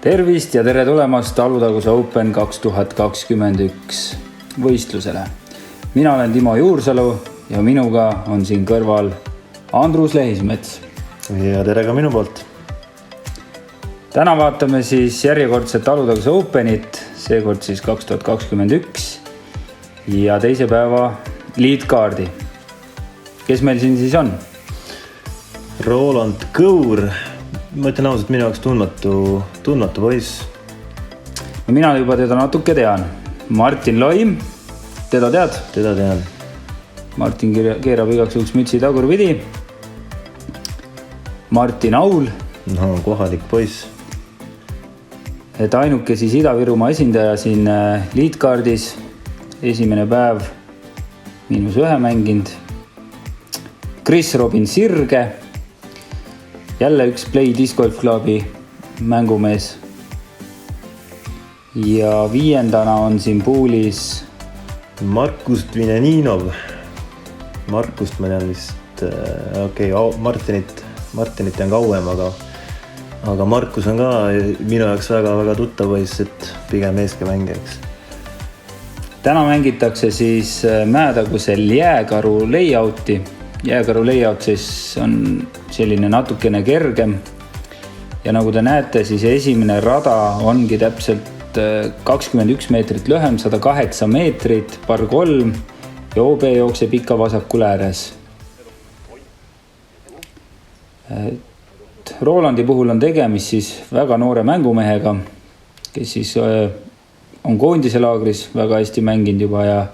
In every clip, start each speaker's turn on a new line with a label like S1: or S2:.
S1: Tervist ja tere tulemast Alutaguse Open 2021 võistlusele. Mina olen Timo Juursalu ja minuga on siin kõrval Andrus Lehismets.
S2: Ja tere ka minu poolt.
S1: Täna vaatame siis järjekordset Alutaguse Openit, seekord siis 2021 ja teise päeva leadcardi. Kes meil siin siis on?
S2: Roland Kõur. Ma ütlen ausalt, minu jaoks tundmatu poiss.
S1: No mina juba teda natuke tean. Martin Loim, teda tead?
S2: Teda tean.
S1: Martin keerab igaks juhuks mütsi tagurpidi. Martin Aul.
S2: No, kohalik poiss.
S1: Et ainuke siis Ida-Virumaa esindaja siin leadcardis. Esimene päev -1 mänginud. Chris Robin Sirge. Jälle üks Play Disc Golf Clubi mängumees. Ja 5. on siin puulis
S2: Markus Dvineninov. Markust ma tean vist, Martinit tean kauem, aga Markus on ka minu jaoks väga tuttav poiss, et pigem eeskämängiks.
S1: Täna mängitakse siis Mäetagusel jääkaru layouti. Jääkaru layout siis on selline natukene kergem. Ja nagu te näete, siis esimene rada ongi täpselt 21 meetrit lühem, 108 meetrit, par 3 ja OB jookseb ikka vasakul ääres. Rolandi puhul on tegemist siis väga noore mängumehega, kes siis on koondise laagris väga hästi mänginud juba ja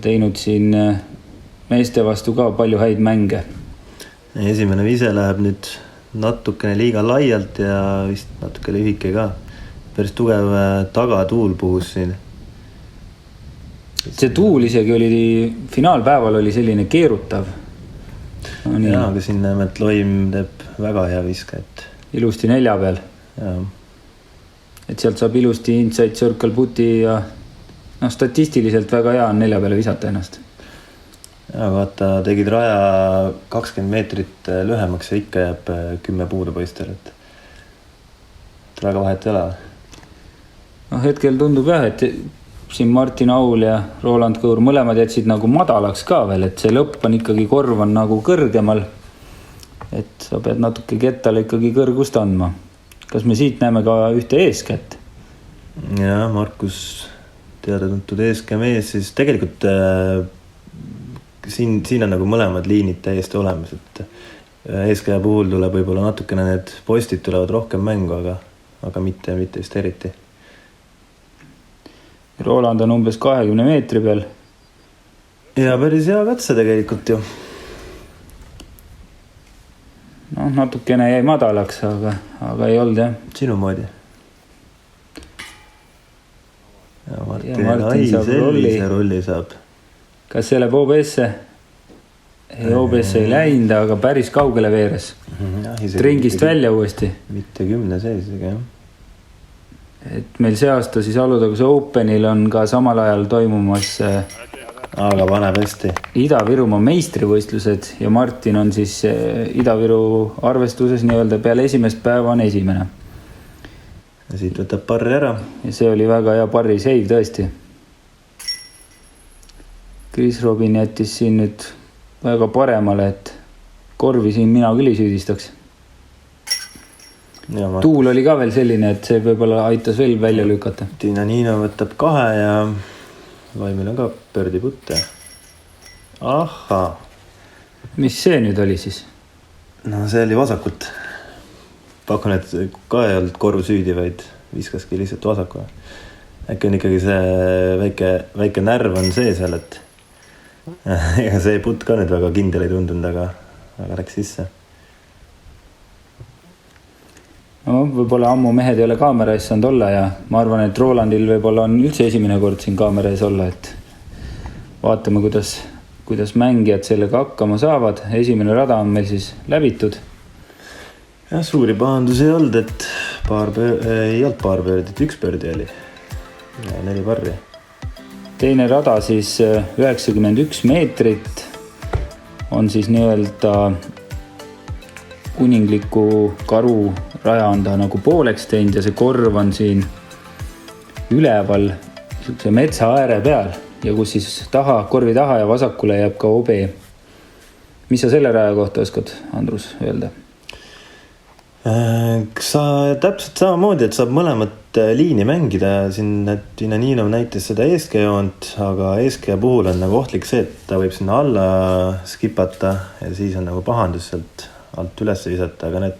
S1: teinud siin meeste vastu ka palju häid mänge.
S2: Esimene vise läheb nüüd natukene liiga laialt ja vist natuke lühike ka. Päris tugev tagatuul puhus siin.
S1: See tuul isegi oli finaalpäeval oli selline keerutav.
S2: No, jaa, aga siin näeme, et Loim teeb väga hea viske.
S1: Ilusti 4 peal.
S2: Jaa. Et sealt saab ilusti inside circle puti ja statistiliselt väga hea on 4 peale visata ennast. Ja vaata, tegid raja 20 meetrit lühemaks ja ikka jääb 10 puudu poistel. Et väga vahet ei ole. Hetkel tundub jah, et siin Martin Aul ja Roland Kõur mõlemad jätsid nagu madalaks ka veel, et see lõpp on ikkagi korv on nagu kõrgemal. Et sa pead natuke kettale ikkagi kõrgust andma. Kas me siit näeme ka ühte eeskätt? Jaa, Markus teada tuntud eeskämees, siis tegelikult siin on nagu mõlemad liinid täiesti olemas, et eeskäja puhul tuleb võib-olla natukene need postid tulevad rohkem mängu, aga mitte just eriti. Roland on umbes 20 meetri peal. Ja päris hea katse tegelikult ju. Natukene jäi madalaks, aga ei olnud jah. Sinu moodi. Ja Martin saab rolli saab. Kas see läheb OBS-e? OBS-e ei läinud, aga päris kaugele veeres. Ringist välja uuesti. Mitte 10 sees, jah. Et meil see aasta siis Alutaguse Openil on ka samal ajal toimumas aga paneb hästi Ida-Virumaa meistrivõistlused ja Martin on siis Ida-Viru arvestuses nii-öelda peale esimest päeva on esimene. Ja siit võtab parri ära. Ja see oli väga hea parri save tõesti. Chris Robin jättis siin nüüd väga paremale, et korvi siin mina küll ei süüdistaks. Tuul oli ka veel selline, et see võib-olla aitas veel välja lükata. Dvineninov võtab 2 ja Loimil on ka pördi putte. Aha. Mis see nüüd oli siis? No see oli vasakult. Pakun, et ka ei olnud korv süüdi, vaid viskaski lihtsalt vasaku. Äkki on ikkagi see väike närv on see seal, et ja see putt ka nüüd väga kindel ei tundunud, aga läks sisse. No, võib-olla ammu mehed ei ole kaamera ees saanud olla ja ma arvan, et Rolandil võib-olla on üldse esimene kord siin kaamera ees olla, et vaatame, kuidas mängijad sellega hakkama saavad. Esimene rada on meil siis läbitud. Ja suuri pahandus ei olnud, et ei olnud paar pöördit, 1 pöördi oli ja 4 parri. Teine rada siis 91 meetrit on siis nii-öelda kuningliku karu
S1: raja on ta nagu pooleks teinud ja see korv on siin üleval niisuguse metsa ääre peal ja kus siis korvi taha ja vasakule jääb ka OB. Mis sa selle raja kohta oskad, Andrus, öelda?
S2: Sa täpselt samamoodi, et saab mõlemat liini mängida. Siin Vinjaninov näitas seda eeskejoont, aga eeskeja puhul on nagu ohtlik see, et ta võib sinna alla skipata ja siis on nagu pahandus sealt alt üles visata, aga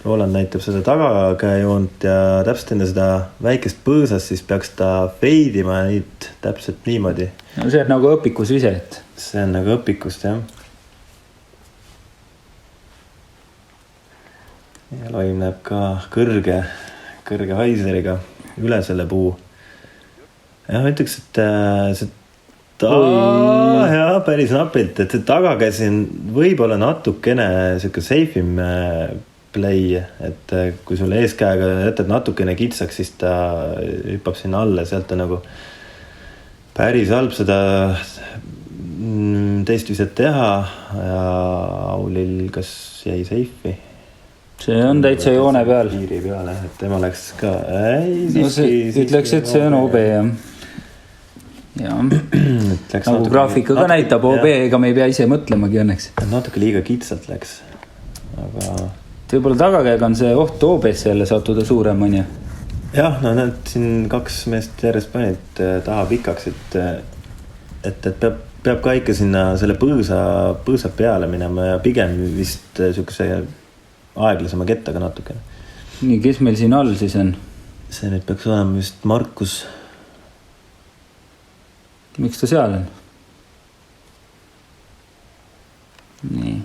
S2: Roland näitab seda tagakäejoont ja täpselt enne seda väikest põõsast siis peaks ta feidima neid täpselt niimoodi.
S1: No see on nagu õpikus ise, et...
S2: See on nagu õpikust, jah. Ja Loim näeb ka kõrge haiseriga üle selle puu. Ja ma ütleks, et see päris napilt, et see tagakäsi on võib-olla natukene selline seifim play, et kui sulle eeskäega jätad natukene kitsaks, siis ta hüppab sinna alla, sealt on nagu päris halb seda teist viset teha ja Aulil kas jäi seifi?
S1: See on täitsa joone peal.
S2: Piiri peale, et tema läks ka...
S1: Ütleks, et see on OB, jah. Ja. Nagu graafika ka näitab OB, ega me ei pea ise mõtlemagi õnneks.
S2: Natuke liiga kitsalt läks, aga...
S1: Võib-olla tagakäega on see oht OB-sse jälle sattuda suurem, on ju?
S2: Jah, no need siin 2 meest järjest panid taha pikaks, et peab ka ikka sinna selle põõsa peale minema ja pigem vist sükse aeglasema kettaga natuke.
S1: Nii, kes meil siin all siis on?
S2: See nüüd peaks olema vist Markus.
S1: Miks ta seal on? Nii.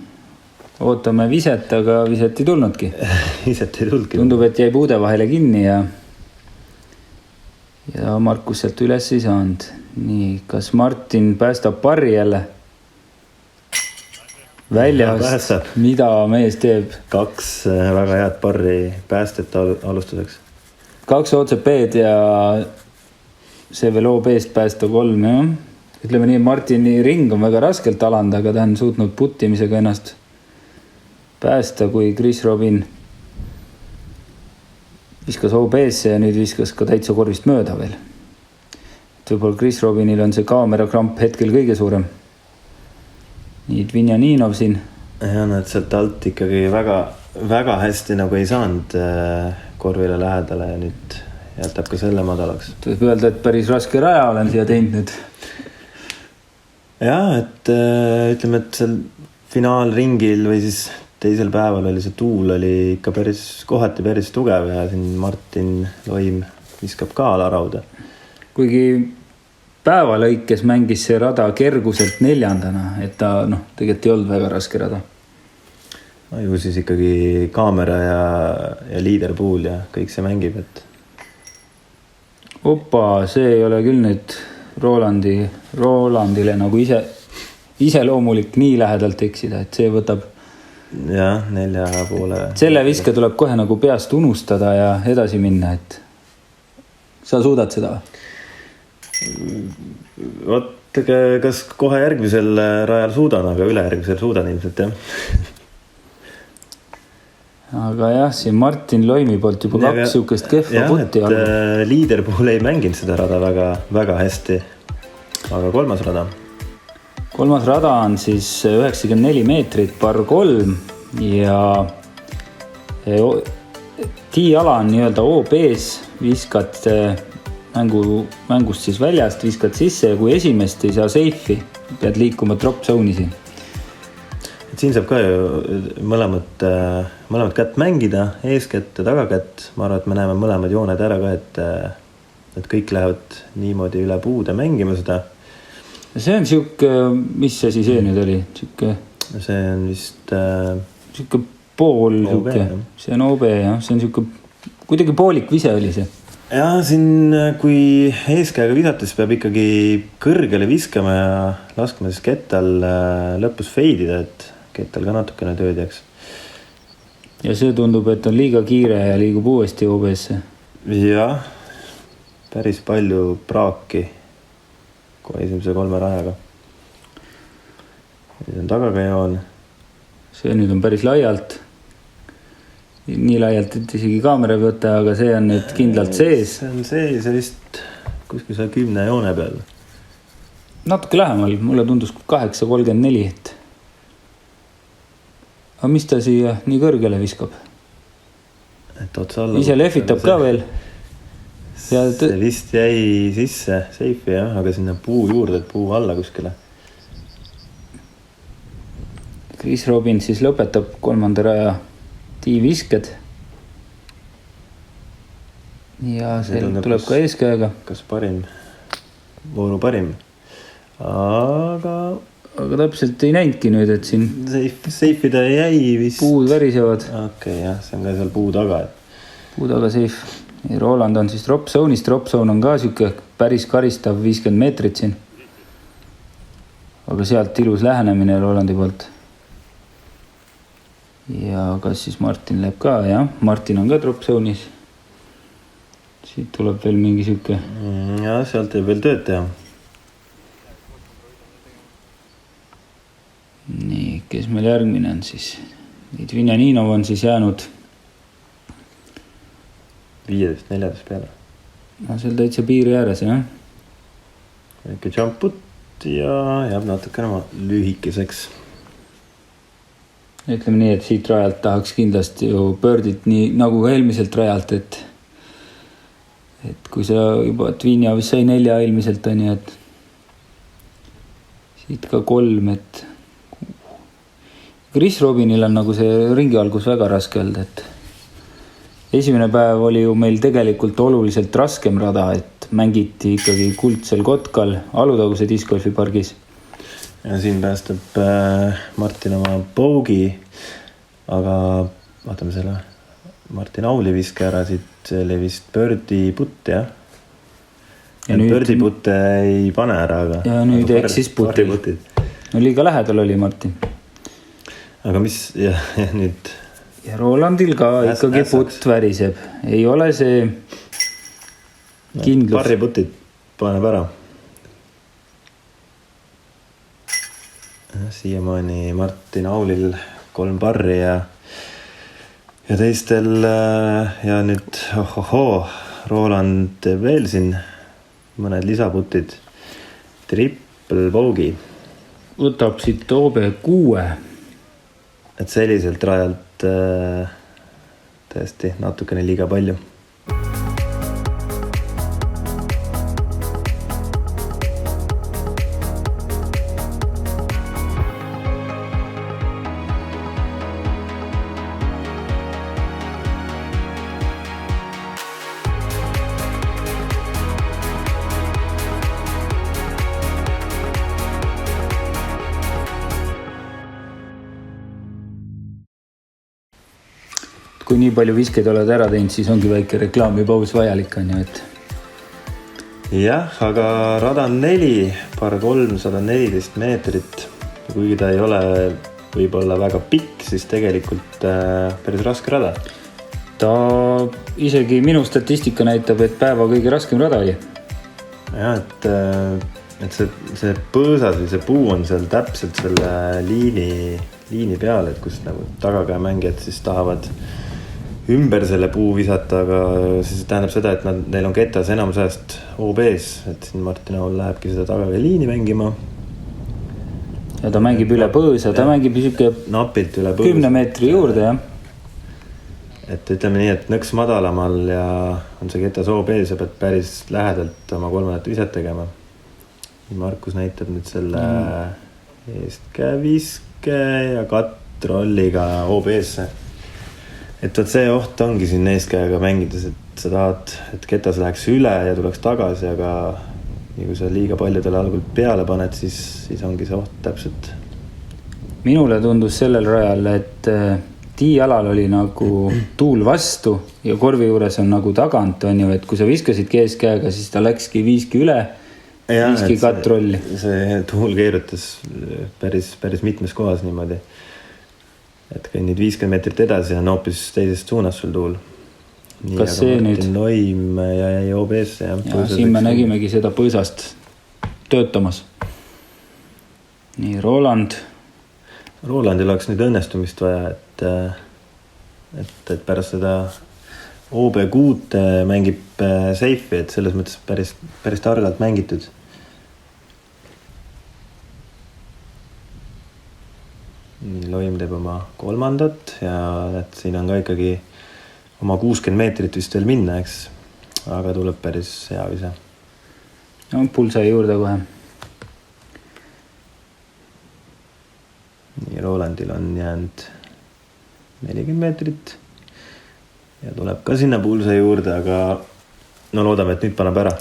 S1: Ootame viset, aga viset ei tulnudki.
S2: Viset ei tulnudki.
S1: Tundub, et jäi puude vahele kinni ja Markus sealt üles ei saanud. Nii, kas Martin päästab parri jälle? Väljast, mida mees teeb?
S2: 2 väga head parri päästet alustuseks.
S1: 2 OCP-d ja see veel OB-st päästa 3, jah. Ütleme nii, Martini ring on väga raskelt alanud, aga ta on suutnud puttimisega ennast päästa, kui Chris Robin viskas OB-sse ja nüüd viskas ka täitsa korvist mööda veel. Et võib-olla Chris Robinil on see kaamerakramp hetkel kõige suurem. Nii, Vinjaninov siin.
S2: Ja nad sealt alt ikkagi väga hästi nagu ei saanud korvile lähedale ja nüüd jätab ka selle madalaks.
S1: Võib öelda, et päris raske raja olen siia teinud nüüd.
S2: Ja, et ütleme, et seal finaalringil või siis teisel päeval oli see tuul oli ikka kohati päris tugev ja siin Martin Loim viskab ka alarauda.
S1: Kuigi päevalõikes mängis see rada kerguselt 4. et ta tegelikult ei olnud väga raske rada.
S2: No ju siis ikkagi kaamera ja liiderpool ja kõik see mängib, et...
S1: Opa, see ei ole küll nüüd Rolandile nagu ise loomulik nii lähedalt eksida, et see võtab...
S2: Jah, 4,5.
S1: Selle viske tuleb kohe nagu peast unustada ja edasi minna, et sa suudad seda?
S2: Vot, kas kohe järgmisel rajal suudan, aga ülejärgmisel suudan ilmselt, jah.
S1: Aga jah, siin Martin Loimi poolt juba 2 sukest kehva putti all.
S2: Liider puhul ei mänginud seda rada väga hästi, aga 3. rada.
S1: 3. rada on siis 94 meetrit par 3 ja T-ala on nii-öelda OB-s, viskad mängust siis väljast, viskad sisse ja kui esimest ei saa seifi, pead liikuma drop zone'i siin.
S2: Et siin saab ka ju mõlemad kätt mängida, eeskätt ja tagakätt. Ma arvan, et me näeme mõlemad jooned ära ka, et kõik lähevad niimoodi üle puude mängima seda.
S1: See on siuke, mis asi see nüüd oli?
S2: See on vist...
S1: Siuke pool, see on OB, jah. See on siuke, kuidagi poolik vise oli see.
S2: Ja siin, kui eeskäega visates peab ikkagi kõrgele viskama ja laskma siis kettal lõpus feidida, et kettal ka natukene tööd jääks.
S1: Ja see tundub, et on liiga kiire ja liigub uuesti OB-sse.
S2: Jah, päris palju praaki kui esimese 3 rajaga. Nüüd on tagakäjoon.
S1: See nüüd on päris laialt. nii laialt, et isegi kaamera ei võta, aga see on nüüd kindlalt sees.
S2: See on sees ja vist kuskil seal 10 joone peal.
S1: Natuke lähemal, mulle tundus 8.34, et aga mis ta siia nii kõrgele viskab?
S2: Et otsa alla.
S1: Ise lehvitab ka veel. Ja
S2: see vist jäi sisse seifi, jah, aga sinna puu juurde, puu alla kuskile.
S1: Chris Robin siis lõpetab 3. raja tiivisked. Ja see tuleb ka eeskäega.
S2: Kas parim, vooru parim. Aga
S1: täpselt ei näinudki nüüd, et siin
S2: seifida jäi vist.
S1: Puud värisevad.
S2: Okei, jah, see on ka seal puu taga.
S1: Puu taga seif. Roland on siis drop zone'is. Drop zone on ka siuke päris karistav 50 meetrit siin. Aga sealt ilus lähenemine Rolandi poolt. Ja kas siis Martin läheb ka, jah. Martin on ka drop zone'is. Siit tuleb veel mingi siuke.
S2: Ja, sealt ei veel tööd teha.
S1: Nii, kes meil järgmine on siis? Dvinjaninov on siis jäänud
S2: 15-14 peale.
S1: No seal täitsa piiri ääres, jah.
S2: Väike jumput ja jääb natukene lühikeseks.
S1: Ütleme nii, et siit rajalt tahaks kindlasti ju birdit nii nagu ka eelmiselt rajalt, et kui sa juba Dvinja vist sai 4 eelmiselt on ju, et siit ka 3, et Chris Robinil on nagu see ringi algus väga raske olnud, et esimene päev oli ju meil tegelikult oluliselt raskem rada, et mängiti ikkagi Kuldsel Kotkal Alutaguse discgolfi pargis.
S2: Ja siin päästab Martin oma boogi, aga vaatame selle Martin Auli viske ära siit, see oli vist birdi putt, jah. Ja birdi putte ei pane ära, aga
S1: ja nüüd eksis putil. No liiga lähedal oli Martin.
S2: Aga mis, ja nüüd
S1: ja Rolandil ka ikkagi putt väriseb. Ei ole see kindlus.
S2: Parri putit paneb ära. Siiamaani Martin Aulil 3 parri ja teistel ja nüüd Roland teeb veel siin mõned lisaputid. Triple bogey.
S1: Võtab siit OB6.
S2: Et selliselt rajalt tõesti natukene liiga palju.
S1: Kui nii palju viskeid oled ära teinud, siis ongi väike reklaamipaus vajalik on ju, et
S2: jah, aga rada on 4, par 314 meetrit. Kuigi ta ei ole võib-olla väga pikk, siis tegelikult päris raske rada.
S1: Ta isegi minu statistika näitab, et päeva kõige raskem rada oli.
S2: jah, et see põõsas või see puu on seal täpselt selle liini peal, et kus nagu tagakäe mängijad siis tahavad ümber selle puu visata, aga siis tähendab seda, et neil on ketas enamus ajast OB-s, et siin Martin Aul lähebki seda tagakäe liini mängima.
S1: Ja ta mängib üle põõsa, ta mängib
S2: napilt üle põõsa.
S1: 10 meetri juurde, jah.
S2: Et ütleme nii, et nõks madalamal ja on see ketas OB-s ja pead päris lähedalt oma 3. viset tegema. Markus näitab nüüd selle eestkäviske ja katrolliga OB-sse. Et see oht ongi siin eeskäega mängides, et sa tahad, et ketas läheks üle ja tuleks tagasi, aga kui sa liiga paljudele algul peale paned, siis ongi see oht täpselt.
S1: Minule tundus sellel rajal, et tiialal oli nagu tuul vastu ja korvi juures on nagu tagant, on ju, et kui sa viskasidki eeskäega, siis ta läkski viiski üle, viiski katrolli.
S2: See tuul keerutas päris mitmes kohas niimoodi. Et kui nüüd 50 meetrit edasi on hoopis teisest suunas sul tuul.
S1: Kas see nüüd?
S2: Noim ja OBS.
S1: Ja siin me nägimegi seda põõsast töötamas. Nii, Roland.
S2: Rolandil oleks nüüd õnnestumist vaja, et pärast seda OB6 mängib safe'i, et selles mõttes päris targalt mängitud. Nii, loim teeb oma kolmandat ja et siin on ka ikkagi oma 60 meetrit vist veel minna, eks, aga tuleb päris hea vise.
S1: No, pulsa juurde kohe.
S2: Nii, Rolandil on jäänud 40 meetrit ja tuleb ka sinna pulsa juurde, aga no loodame, et nüüd paneb ära.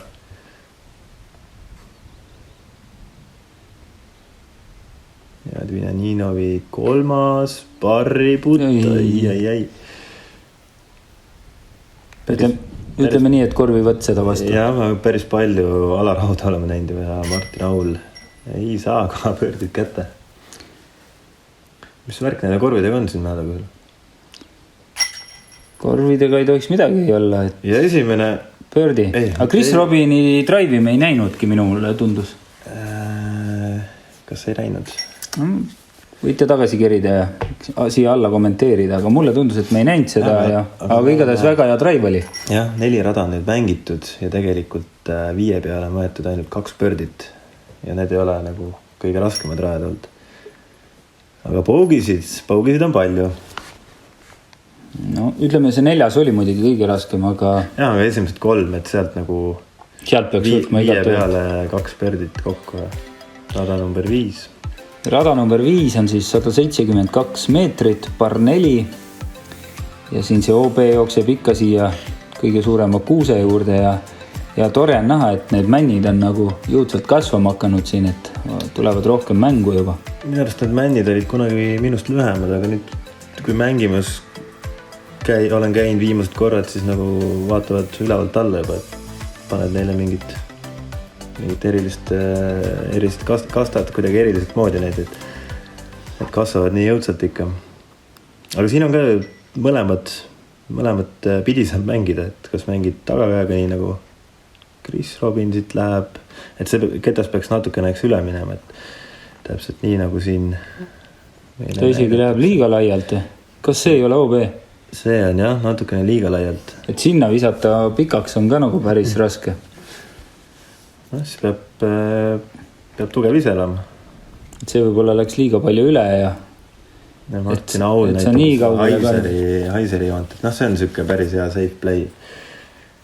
S2: Ja Dvinjaninovi kolmas parriput, ai.
S1: Ütleme nii, et korvivad seda vastu.
S2: Ja, päris palju alarauda oleme näinud ja Martin Aul ei saa ka pöördid kätte. Mis värk neile korvidega on siin Mäedakusel?
S1: Korvidega ei tohiks midagi olla. Et...
S2: Ja esimene...
S1: Pöördi. Aga Chris Robini drive'i me ei näinudki, minule tundus.
S2: Kas ei näinud?
S1: Võite tagasi kerida ja siia alla kommenteerida, aga mulle tundus, et me ei näinud seda, aga igatahes väga hea drive oli.
S2: Jah, 4 rada on nüüd mängitud ja tegelikult 5 peale on võetud ainult 2 pöördit ja need ei ole nagu kõige raskemad rajad olnud. Aga paugisid on palju.
S1: No, ütleme, see 4. oli muidugi kõige raskem, aga...
S2: Jah, aga esimesed 3, et sealt nagu...
S1: Sealt peaks võtma
S2: 5 peale 2 pöördit kokku. Rada number 5.
S1: Rada number 5 on siis 172 meetrit, par 4. Ja siin see OB jookseb ikka siia kõige suurema kuuse juurde ja tore on näha, et need männid on nagu jõudsalt kasvama hakanud siin, et tulevad rohkem mängu juba.
S2: Minu arust need männid olid kunagi minust lühemad, aga nüüd kui mängimas olen käinud viimased korrad, siis nagu vaatavad ülevalt alla juba, et paned neile mingit erilist kastat kuidagi eriliselt moodi neid, et kasvavad nii jõudsalt ikka. Aga siin on ka mõlemad pidi saab mängida, et kas mängid tagakäega nii nagu Chris Robin siit läheb, et see ketas peaks natukene üle minema, et täpselt nii nagu siin.
S1: Ta isegi läheb liiga laialt. Kas see ei ole OB?
S2: See on jah, natukene liiga laialt.
S1: Et sinna visata pikaks on ka nagu päris raske.
S2: No, siis peab tugev ise olema.
S1: Et see võib-olla läks liiga palju üle ja
S2: Martin Aul näitab Haiseri joont. No see on sükke päris hea safe play.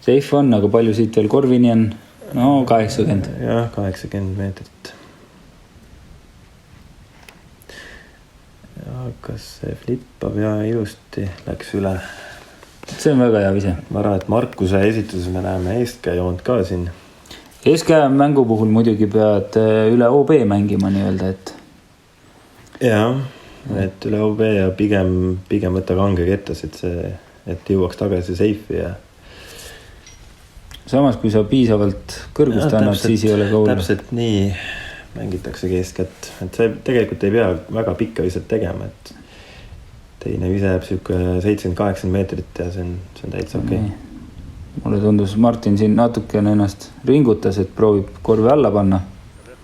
S1: Safe on, aga palju siit veel korvini on? No 80.
S2: Jah, 80 meetrit. Ja kas see flippab ja ilusti läks üle.
S1: See on väga hea vise.
S2: Ma arvan, et Markuse esituses me näeme eestkäe joont ka siin.
S1: Eeskäe mängu puhul muidugi pead üle OB mängima nii-öelda, et...
S2: Jah, et üle OB ja pigem võtta kange kettas, et jõuaks tagasi safe'i ja...
S1: Samas, kui sa piisavalt kõrgust annad, siis ei ole ka hull.
S2: Täpselt nii mängitaksegi eeskätt. Et see tegelikult ei pea väga pikka viset tegema, et teine vise jääb süke 70-80 meetrit ja see on täitsa okei.
S1: Mulle tundus Martin siin natukene ennast ringutas, et proovib korvi alla panna.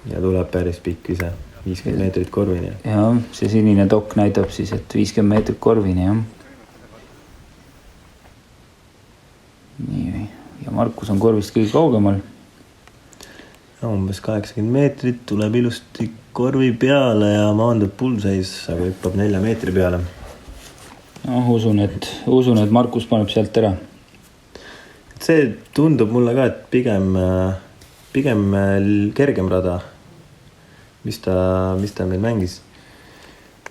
S2: Ja tuleb päris pikk vise, 50 meetrit korvini.
S1: Ja see sinine dok näitab siis, et 50 meetrit korvini, jah. Nii, ja Markus on korvist kõige kaugemal.
S2: Umbes 80 meetrit, tuleb ilusti korvi peale ja maandab pulseis, aga hüppab 4 meetri peale.
S1: No, usun, et Markus paneb sealt ära.
S2: See tundub mulle ka, et pigem kergem rada, mis ta meil mängis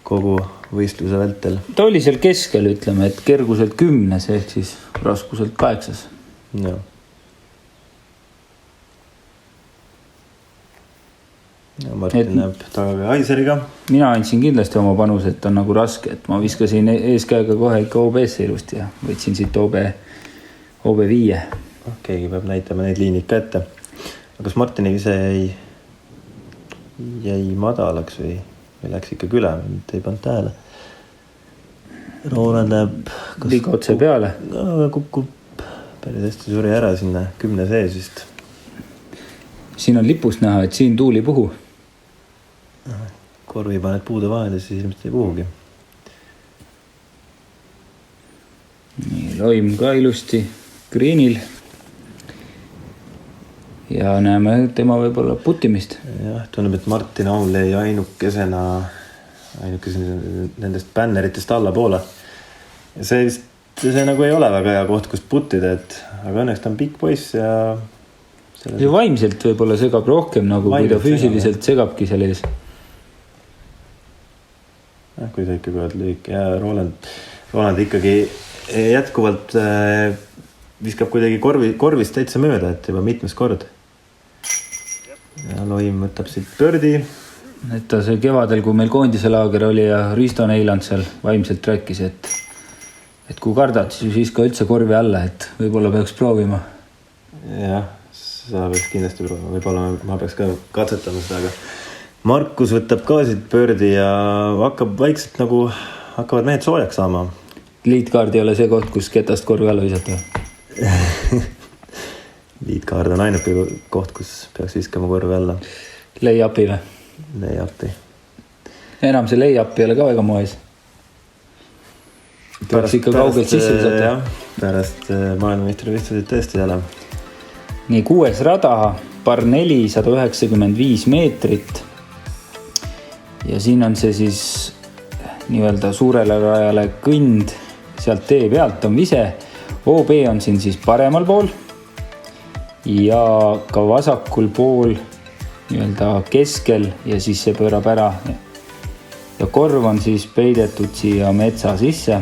S2: kogu võistluse vältel.
S1: Ta oli seal keskel, ütleme, et kerguselt 10, ehk siis raskuselt 8.
S2: No. Ja Martin näeb tagaga Haiseriga.
S1: Mina andsin kindlasti oma panus, et on nagu raske, et ma viskasin eeskäega kohe ikka OB-sse ilusti ja võtsin siit OB5.
S2: Keegi peab näitama neid liinid ka ette. Aga kas Martini vise jäi madalaks või läks ikka üle, mitte ei pannud tähele? Roland läheb...
S1: Liiga otse peale.
S2: Kukub päris hästi suri ära sinna 10 sees vist.
S1: Siin on lipust näha, et siin tuul ei puhu.
S2: Korvi paned puude vahele, siis ilmselt ei puhugi.
S1: loim ka ilusti greenil. Ja näeme tema võib-olla putimist.
S2: Jah, tundub, et Martin Aul jäi ainukesena nendest bänneritest alla poole. Ja see nagu ei ole väga hea koht, kust puttida, aga õnneks ta on pikk poiss ja...
S1: See vaimselt võib-olla segab rohkem, nagu kui ta füüsiliselt segabki selle ees.
S2: Kui ta ikkagi oled lüük ja Roland ikkagi jätkuvalt viskab kuidagi korvist täitsa mööda, et juba mitmes kord. Ja Loim võtab siit pördi.
S1: Et ta see kevadel, kui meil koondise laager oli ja Risto Neiland seal vaimselt rääkis, et kui kardad, siis ka üldse korvi alla, et võib-olla peaks proovima.
S2: Jah, sa peaks kindlasti proovima. Võib-olla ma peaks ka katsetama seda, aga Markus võtab ka siit pördi ja hakkab vaikselt nagu hakkavad mehed soojaks saama.
S1: Liitkaard ei ole see koht, kus ketast korvi alla visata.
S2: Liitkaard on ainuke koht, kus peaks viskama korvi alla.
S1: Lay-upi või?
S2: Lay-upi.
S1: Enam see lay-up ei ole ka väga moes. Peaks ikka kaugelt sisse visata.
S2: Pärast maailmameistri võistlusid tõesti jälle.
S1: Nii, 6. rada, par 4, 195 meetrit. Ja siin on see siis nii-öelda suurele rajale kõnd, sealt tee pealt on vise. OB on siin siis paremal pool ja ka vasakul pool nii-öelda keskel ja siis see pöörab ära. Ja korv on siis peidetud siia metsa sisse.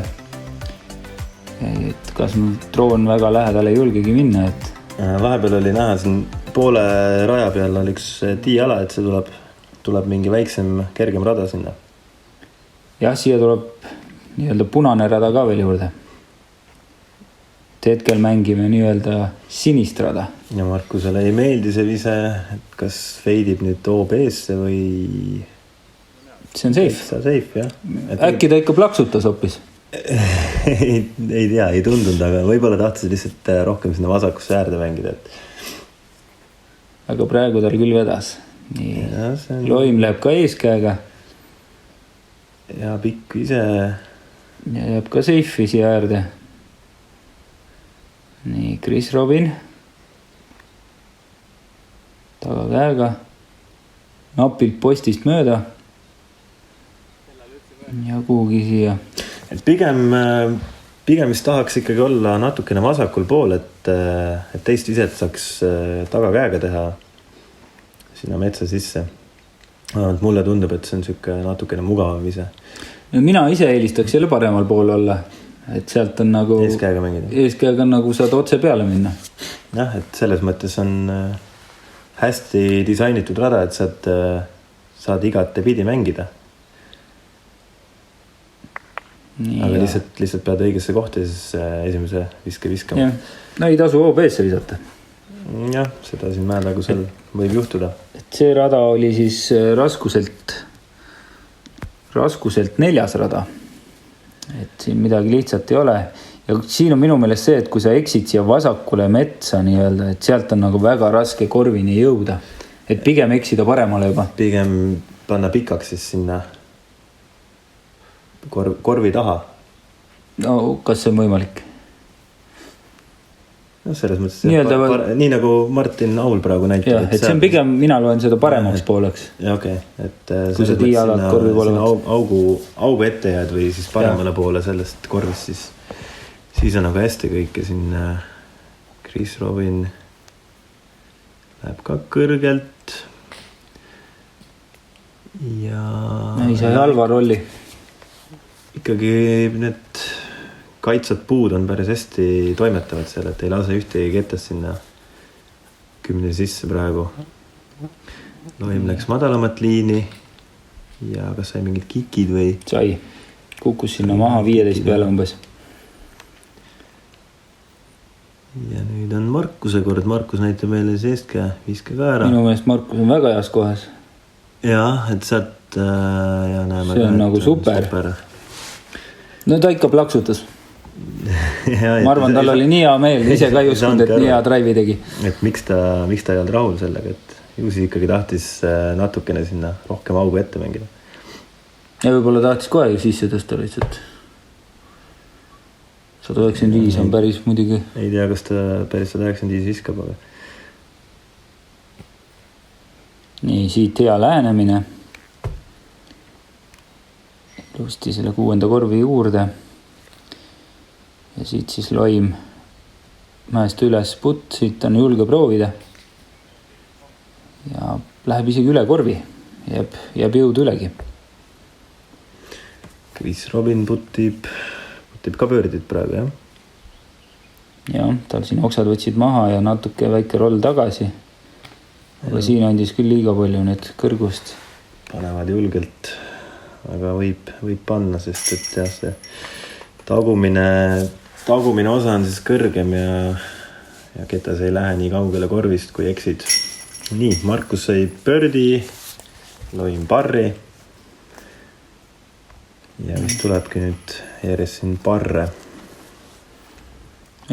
S1: Et kas droon väga lähedale ei julgegi minna, et...
S2: Vahepeal oli näha siin poole raja peal oli üks tiiala, et see tuleb mingi väiksem, kergem rada sinna.
S1: Jah, siia tuleb nii-öelda punane rada ka veel juurde. Hetkel mängime nii-öelda sinist rada.
S2: Ja Markusele ei meeldi see vise, et kas feidib nüüd OB-sse või...
S1: See on safe.
S2: See on safe, jah.
S1: Äkki ta ikka plaksutas hoopis?
S2: ei tea, ei tundunud, aga võib-olla tahtis lihtsalt rohkem sinna vasakusse äärde mängida.
S1: Aga praegu tal küll vedas. Nii. Ja, on... Loim läheb ka eeskäega.
S2: Ja pikk ise.
S1: Ja jääb ka seifi siia äärde. Nii, Chris Robin. Tagakäega. Napilt postist mööda. Ja kuhugi siia.
S2: Et pigem vist tahaks ikkagi olla natukene vasakul pool, et teist viset saaks tagakäega teha sinna metsa sisse. Mulle tundub, et see on siuke natukene mugavam vise.
S1: No mina ise eelistaks jälle paremal pool olla, et sealt on nagu...
S2: Eeskäega mängida.
S1: Eeskäega on nagu saad otse peale minna.
S2: Jah, et selles mõttes on hästi disainitud rada, et saad igate pidi mängida. Nii, aga lihtsalt pead õigesse kohta ja siis esimese viskama.
S1: Ja. No ei tasu OB-sse visata.
S2: Jah, seda siin mäetagusel võib juhtuda.
S1: Et see rada oli siis raskuselt 4. rada. Et siin midagi lihtsalt ei ole. Ja siin on minu meelest see, et kui sa eksid siia vasakule metsa nii-öelda, et sealt on nagu väga raske korvini jõuda. Et pigem eksida paremale juba.
S2: Pigem panna pikaks siis sinna korvi taha.
S1: No, kas see on võimalik?
S2: No, selles mõttes, nii nagu Martin Aul praegu näitab.
S1: Ja, et see on pigem, mina loen seda paremaks pooleks.
S2: Ja okei, et
S1: kui see tiialad korvi poole
S2: augu ette jääd või siis paremale poole sellest korvist, siis on nagu hästi kõik ja siin Chris Robin läheb ka kõrgelt ja...
S1: Ei saa halva rolli.
S2: Ikkagi need kaitsad puud on päris hästi toimetavad seal, et ei lase ühtegi ketast sinna 10 sisse praegu. Loim läks madalamat liini ja kas sai mingid kikid või?
S1: Sai. Kukkus sinna maha 15 peale umbes.
S2: Ja nüüd on Markuse kord. Markus näitab meile seestkä, viske ka ära.
S1: Minu meelest Markus on väga heas kohas.
S2: Ja, et sealt ja näeme
S1: see on nagu super. No ta ikka plaksutas. Ma arvan, tal oli nii hea meel, ise ka juskund, et nii hea drive'i tegi.
S2: Et miks ta ei olnud rahul sellega, et Jusi ikkagi tahtis natukene sinna rohkem augu ette mängida. Ja
S1: võib-olla tahtis kohe ju sisse tõsta lihtsalt. 195 on päris muidugi.
S2: Ei tea, kas ta päris 195 viskab, aga.
S1: Nii, siit hea lähenemine. Ilusti selle 6. korvi juurde. Ja siit siis loim mäest üles putt, siit on julge proovida. Ja läheb isegi üle korvi. Jääb jõud ülegi.
S2: Chris Robin putib ka pöördid praegu, jah?
S1: Ja, tal siin oksad võtsid maha ja natuke väike roll tagasi. Aga siin andis küll liiga palju need kõrgust.
S2: Panevad julgelt, aga võib panna, sest et jah, see tagumine osa on siis kõrgem ja ketas ei lähe nii kaugele korvist, kui eksid. Nii, Markus sai pördi, loim parri. Ja vist tulebki nüüd järjest siin parre.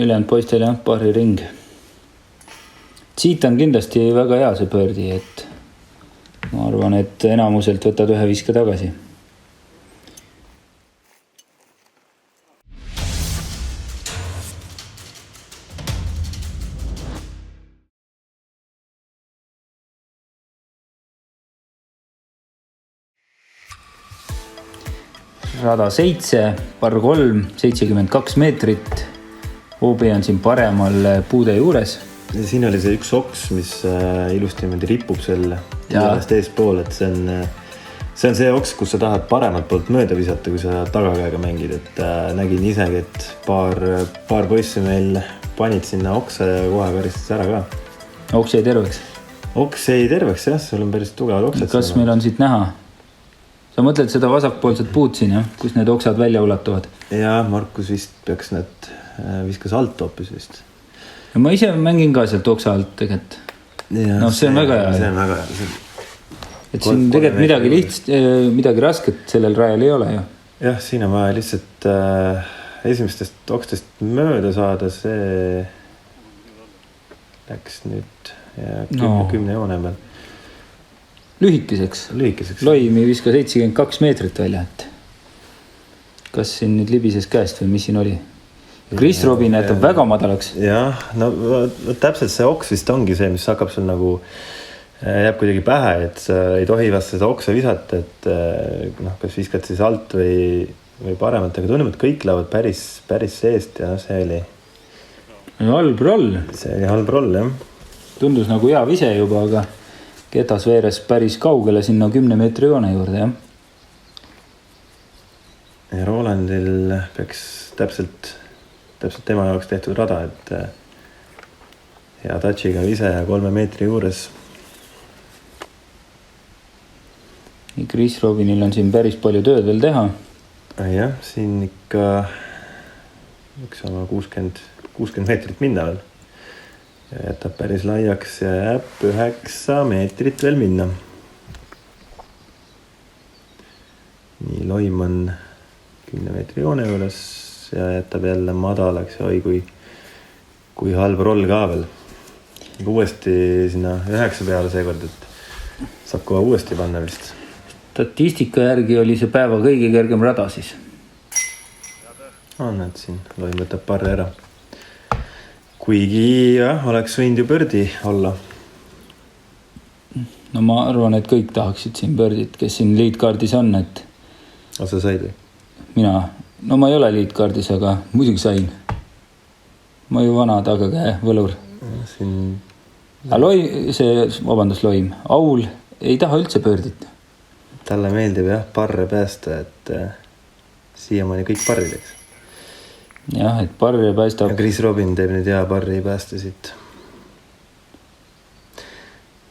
S1: Ülejäänud poistel jah, parri ring. Siit on kindlasti väga hea see pördi, et ma arvan, et enamuselt võtad ühe viske tagasi. Rada 7, par 3, 72 meetrit. OB on siin paremal puude juures.
S2: Ja siin oli see üks oks, mis ilusti ripub selle eespool, et see on see oks, kus sa tahad paremalt poolt mööda visata, kui sa tagakäega mängid. Et nägin isegi, et paar poissi meil panid sinna oksa ja kohe karistas ära ka.
S1: Oks jäi terveks?
S2: Oks jäi terveks, jah. Sul on päris tugevad oksad.
S1: Kas meil on siit näha? Sa mõtled seda vasakpoolset puud siin, jah? Kus need oksad välja ulatuvad?
S2: Ja Markus vist peaks need viskas alt hoopis vist.
S1: Ja ma ise mängin ka sealt oksa alt tegelikult. No see on väga hea.
S2: See on väga hea.
S1: Et siin tegelikult midagi rasket sellel rajal ei ole ju.
S2: Jah, siin on vaja lihtsalt esimestest okstest mööda saada. See läks nüüd 10 joone peal.
S1: Lühikeseks. Loimi viska 72 meetrit välja, et kas siin nüüd libises käest või mis siin oli? Chris Robin jätab väga madalaks.
S2: Jah, no täpselt see oks vist ongi see, mis hakkab sul nagu jääb kuidagi pähe, et sa ei tohi vast seda oksa visata, et kas viskad siis alt või paremalt, aga tunneb, et kõik lähevad päris seest ja see oli
S1: halb roll.
S2: See oli halb roll, jah.
S1: Tundus nagu hea vise juba, aga ketas veeres päris kaugele sinna 10 meetri joone juurde, jah.
S2: Ja Rolandil peaks täpselt tema jaoks tehtud rada, et hea touchiga vise ja 3 meetri juures.
S1: Chris Robinil on siin päris palju tööd veel teha.
S2: Jah, siin ikka üks oma 60 meetrit minna veel. Ja jätab päris laiaks ja jääb 9 meetrit veel minna. Nii, loim on 10 meetri joone juures ja jätab jälle madalaks ja oi kui halb roll ka veel. Uuesti sinna 9 peale seekord, et saab kohe uuesti panna vist.
S1: Statistika järgi oli see päeva kõige kergem rada siis.
S2: On need siin, loim võtab parre ära. Kuigi jah, oleks võinud ju pördi olla.
S1: No ma arvan, et kõik tahaksid siin pördit, kes siin leadcardis on, et...
S2: Aga sa said või?
S1: Mina. No ma ei ole leadcardis, aga muidugi sain. Ma ju vana tagakäe võlur.
S2: Siin...
S1: Loim. Aul ei taha üldse pördit.
S2: Talle meeldib jah parre päästa, et siiamaani kõik parrideks.
S1: Jah, et parri päästab.
S2: Ja Chris Robin teeb nüüd hea parri päästa siit.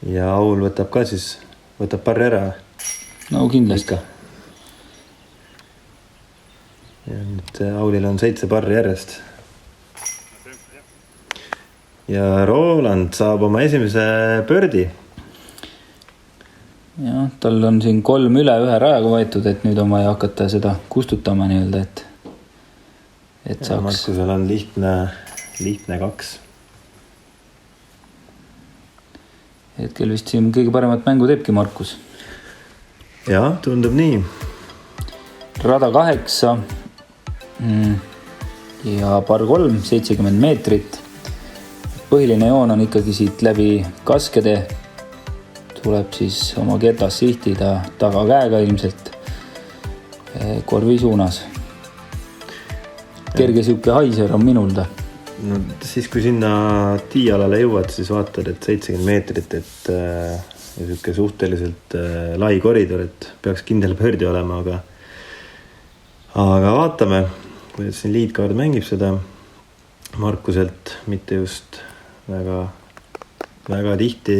S2: Ja Aul võtab ka siis, võtab parri ära.
S1: No kindlasti.
S2: Ja nüüd Aulil on 7 parri järjest. Ja Roland saab oma esimese pördi.
S1: Jah, tal on siin 3 üle 1 rajaga võetud, et nüüd on vaja hakata seda kustutama nii-öelda, et saaks...
S2: Markusel on lihtne 2.
S1: Hetkel vist siin kõige paremat mängu teebki Markus.
S2: Jah, tundub nii.
S1: Rada 8. ja par 3, 70 meetrit. Põhiline joon on ikkagi siit läbi kaskede. Tuleb siis oma ketas sihtida tagakäega ilmselt korvi suunas. Kerge siuke haiser on minul ta.
S2: No siis kui sinna tiialale jõuad, siis vaatad, et 70 meetrit, et siuke suhteliselt lai koridor, et peaks kindel pöördi olema, aga vaatame, kuidas siin liidkaard mängib seda Markuselt, mitte just väga tihti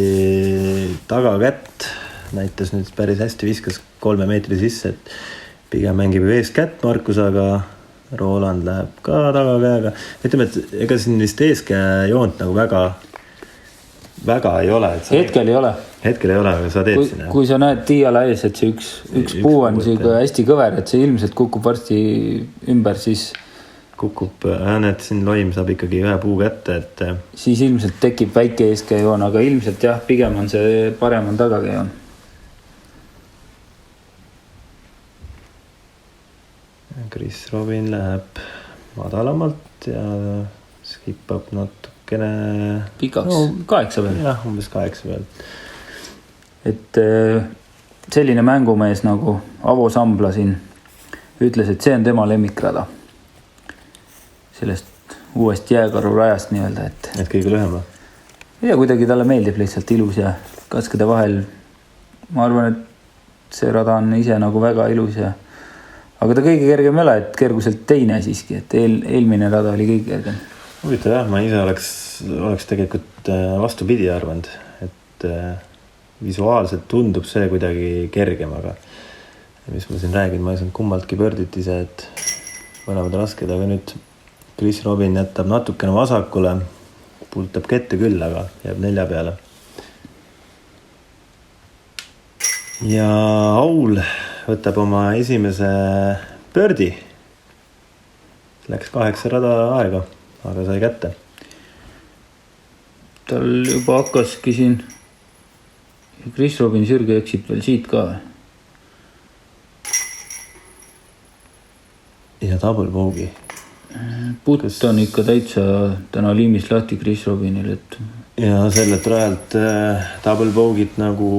S2: tagakätt, näitas nüüd päris hästi, viskas 3 meetri sisse, et pigem mängib ees kätt Markus, aga Roland läheb ka tagakäega. Ütleme, et ega siin vist eeskäe joont nagu väga ei ole.
S1: Hetkel ei ole.
S2: Hetkel ei ole, aga sa teed sinna.
S1: Kui sa näed tiiala ees, et see üks puu on hästi kõver, et see ilmselt kukub varsti ümber, siis
S2: kukub, näed, siin loim saab ikkagi ühe puu kätte, et
S1: siis ilmselt tekib väike eeskäejoon, aga ilmselt jah, pigem on see parem on tagakäejoon.
S2: Chris Robin läheb madalamalt ja skipab natukene
S1: pikaks, 8 peal.
S2: Jah, umbes 8 peal.
S1: Et selline mängumees nagu Avo Sambla siin ütles, et see on tema lemmikrada. Sellest uuest jääkaru rajast nii-öelda,
S2: et kõige lühema.
S1: Ja kuidagi talle meeldib lihtsalt ilus ja kaskede vahel. Ma arvan, et see rada on ise nagu väga ilus ja aga ta kõige kergem ei ole, et kerguselt teine siiski, et eelmine rada oli kõige kergem.
S2: Huvitav jah, ma ise oleks tegelikult vastupidi arvanud, et visuaalselt tundub see kuidagi kergem, aga mis ma siin räägin, ma ei saanud kummaltki pöördit ise, et mõlemad rasked, aga nüüd Chris Robin jätab natukene vasakule, pultab kette küll, aga jääb 4 peale. Ja Aul võtab oma esimese pöördi. Läks 8 rada aega, aga sai kätte.
S1: Tal juba hakkaski siin Chris Robin sirge eksib veel siit ka.
S2: Ja double bogey.
S1: Putt on ikka täitsa täna liimis lahti Chris Robinil, et
S2: ja sellelt rajalt double bogey't nagu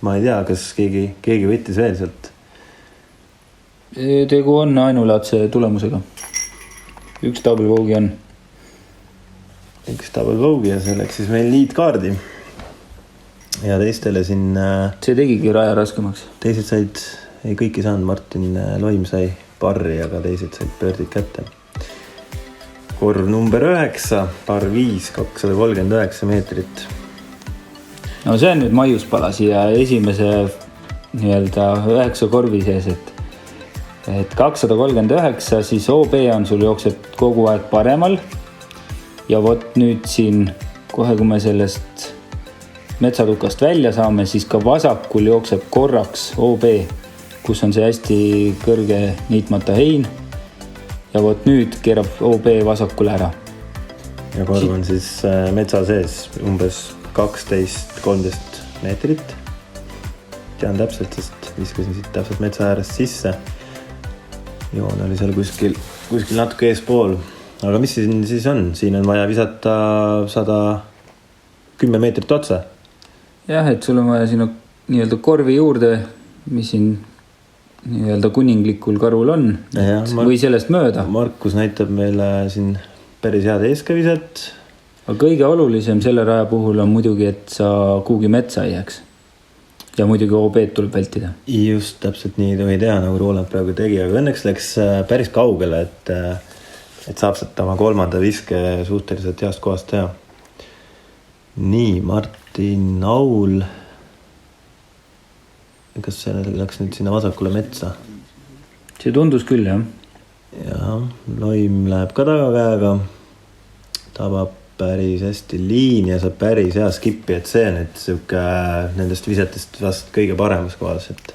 S2: ma ei tea, kas keegi võttis veel sealt.
S1: Tegu on ainulaadse tulemusega. Üks double bogey on.
S2: Üks double bogey ja see läks siis meil liidkaardi. Ja teistele siin
S1: see tegigi raja raskemaks.
S2: Teised said, kõik ei saanud, Martin Loim sai parri, aga teised said pöördid kätte. Korv number 9, par 5, 239 meetrit.
S1: No see on nüüd maiuspala siia esimese nii-öelda 9 korvi sees, et 239, siis OB on sul jookseb kogu aeg paremal. Ja võt nüüd siin, kohe kui me sellest metsatukast välja saame, siis ka vasakul jookseb korraks OB, kus on see hästi kõrge niitmata hein. Ja võt nüüd keerab OB vasakule ära.
S2: Ja korv on siis metsa sees umbes 12-13 meetrit. Tean täpselt, sest viskasin siit täpselt metsa äärest sisse. Joon oli seal kuskil natuke eespool. Aga mis siin siis on? Siin on vaja visata 110 meetrit otsa.
S1: Jah, et sul on vaja sinna nii-öelda korvi juurde, mis siin nii-öelda kuninglikul karul on. Või sellest mööda.
S2: Markus näitab meile siin päris head eeskäviset.
S1: Aga kõige olulisem selle raja puhul on muidugi, et sa kuhugi metsa ei jääks. Ja muidugi OB-d tuleb vältida.
S2: Just täpselt nii ei tohi teha, nagu Roland praegu tegi, aga õnneks läks päris kaugele, et saab seda oma 3. viske suhteliselt heast kohast teha. Nii, Martin Aul. Kas see läks nüüd sinna vasakule metsa?
S1: See tundus küll, jah.
S2: Ja, Loim läheb ka tagakäega. Tabab päris hästi liin ja saab päris hea skippi, et see on siuke nendest visetest vast kõige paremas kohas, et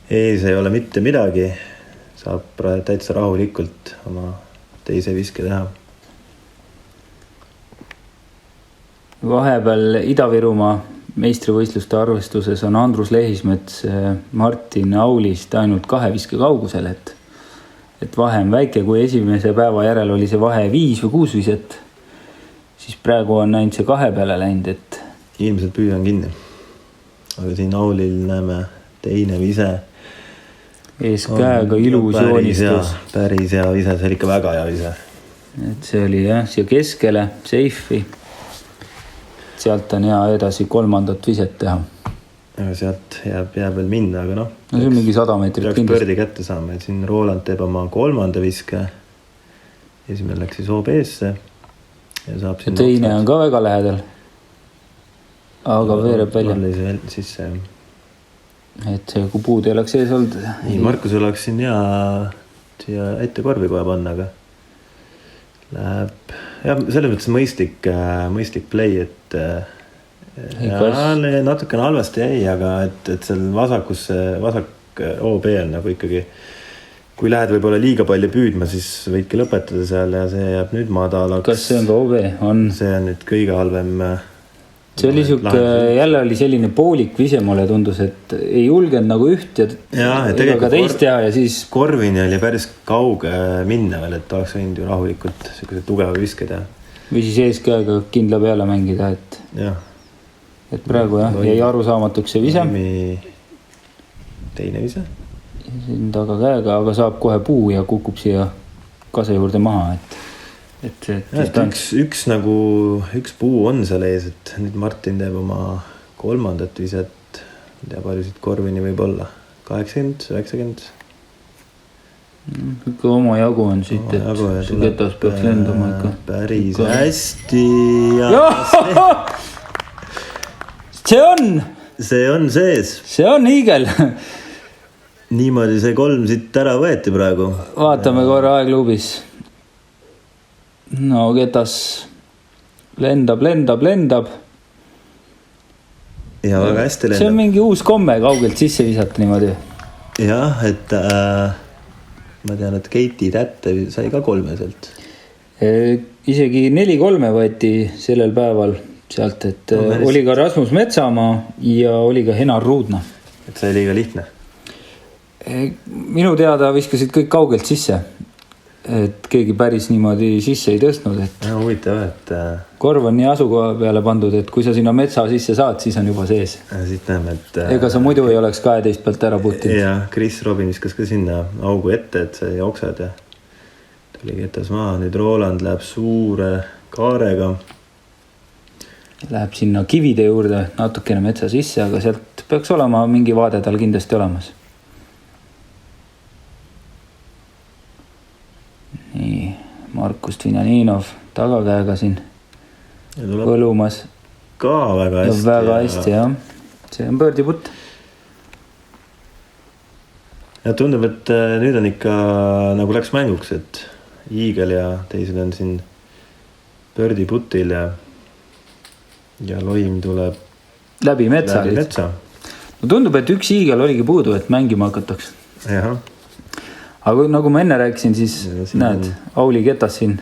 S2: ees ei ole mitte midagi, saab täitsa rahulikult oma teise viske teha.
S1: Vahepeal Ida-Virumaa meistrivõistluste arvestuses on Andrus Lehismets Martin Aulist ainult 2 viske kaugusel, et vahe on väike, kui esimese päeva järel oli see vahe 5 või 6 viset, siis praegu on ainult see 2 peale läinud, et
S2: ilmselt püü on kinni. Aga siin Aulil näeme teine vise.
S1: ees käega ilus joonistus.
S2: Päris hea vise, see oli ikka väga hea vise.
S1: Et see oli jah, siia keskele, seifi. Sealt on hea edasi 3. viset teha.
S2: Aga sealt jääb veel minna, aga noh.
S1: No see on mingi 100 meetrit
S2: kindlasti. Peaks pördi kätte saama, et siin Roland teeb oma 3. viske. Esimene läks siis OB-sse. Ja
S1: teine on ka väga lähedal. Aga veereb välja.
S2: Sisse.
S1: Et see, kui puud ei oleks ees olnud.
S2: Nii, Markusel oleks siin hea siia ette korvi kohe panna, aga läheb, jah, selles mõttes mõistlik play, et natukene halvasti jäi, aga et seal vasak OB on nagu ikkagi, kui lähed võib-olla liiga palju püüdma, siis võidki lõpetada seal ja see jääb nüüd madalaks.
S1: Kas see on ka OB?
S2: See on nüüd kõige halvem.
S1: See oli jälle oli selline poolik vise, mulle tundus, et ei julgenud nagu üht ja ka teist teha ja siis
S2: korvini oli päris kauge minna veel, et oleks võinud ju rahulikult selline tugeva viske teha.
S1: Või siis ees käega kindla peale mängida, et praegu jäi arusaamatuks see vise.
S2: Teine vise.
S1: Siin taga käega, aga saab kohe puu ja kukub siia kase juurde maha,
S2: üks puu on seal ees, et nüüd Martin teeb oma 3. viset. Ja palju siit korvini võib olla? 80, 90?
S1: Ikka oma jagu on siit, et see ketas peaks lendama ikka.
S2: Päris hästi. See on sees.
S1: See on hiigel.
S2: Niimoodi see 3 siit ära võeti praegu.
S1: Vaatame korra aegluubis. No ketas lendab.
S2: Ja väga hästi lendab.
S1: See on mingi uus komme kaugelt sisse visata niimoodi.
S2: Jah, et ma tean, et Keiti tätte sai ka 3 sealt.
S1: Isegi 4-3 võeti sellel päeval sealt, et oli ka Rasmus Metsamaa ja oli ka Henar Ruudna.
S2: Et see oli liiga lihtne?
S1: Minu teada viskasid kõik kaugelt sisse. Et keegi päris niimoodi sisse ei tõstnud.
S2: Ja huvitav, et
S1: korv on nii asukoha peale pandud, et kui sa sinna metsa sisse saad, siis on juba sees.
S2: Siit näeme, et
S1: ega sa muidu ei oleks 12 pealt ära putinud.
S2: Ja Chris Robin viskas ka sinna augu ette, et see jooksed ja tuli ketas maha. Nüüd Roland läheb suure kaarega. Läheb
S1: sinna kivide juurde natukene metsa sisse, aga sealt peaks olema mingi vaade tal kindlasti olemas. Nii, Markus Tvinjaninov tagakäega siin põlumas.
S2: Ka väga hästi.
S1: Väga hästi, jah. See on pördiputt.
S2: Ja tundub, et nüüd on ikka nagu läks mänguks, et Iigel ja teised on siin pördiputil ja Loim tuleb
S1: läbi metsa. No tundub, et üks Iigel oligi puudu, et mängima hakatakse.
S2: Jah.
S1: Aga nagu ma enne rääkisin, siis näed, Auli ketas siin.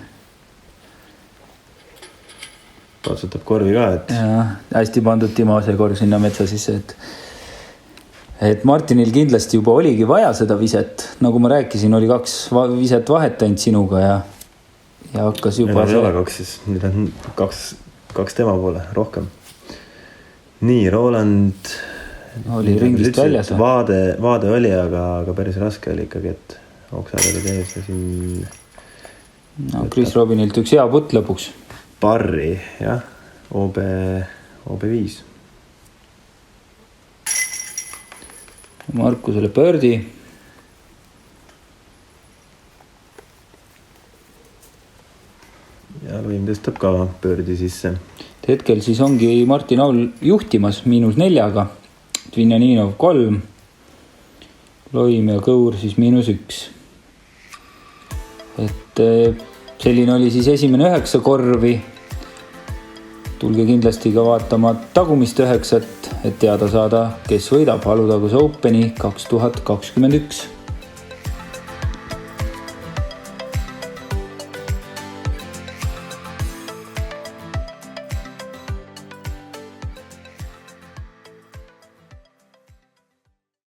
S2: Patsutab korvi ka, et
S1: hästi pandud Timose korv sinna metsa sisse, et Martinil kindlasti juba oligi vaja seda viset. Nagu ma rääkisin, oli 2 viset vahet ainult sinuga ja hakkas juba...
S2: Ei ole 2 siis, nüüd on 2 tema poole, rohkem. Nii, Roland...
S1: Oli ringist väljas.
S2: Vaade oli, aga päris raske oli ikkagi, et oksad olid ees ja siin...
S1: No, Chris Robinilt üks hea putt lõpuks.
S2: Barri, jah. OB5.
S1: Markusele pördi.
S2: Ja Loim tõstab ka pördi sisse.
S1: Hetkel siis ongi Martin Aul juhtimas -4-ga. Tvinjaninov 3. Loim ja Kõur siis -1. Et selline oli siis esimene 9 korvi. Tulge kindlasti ka vaatama tagumist 9, et teada saada, kes võidab Alutaguse Openi 2021.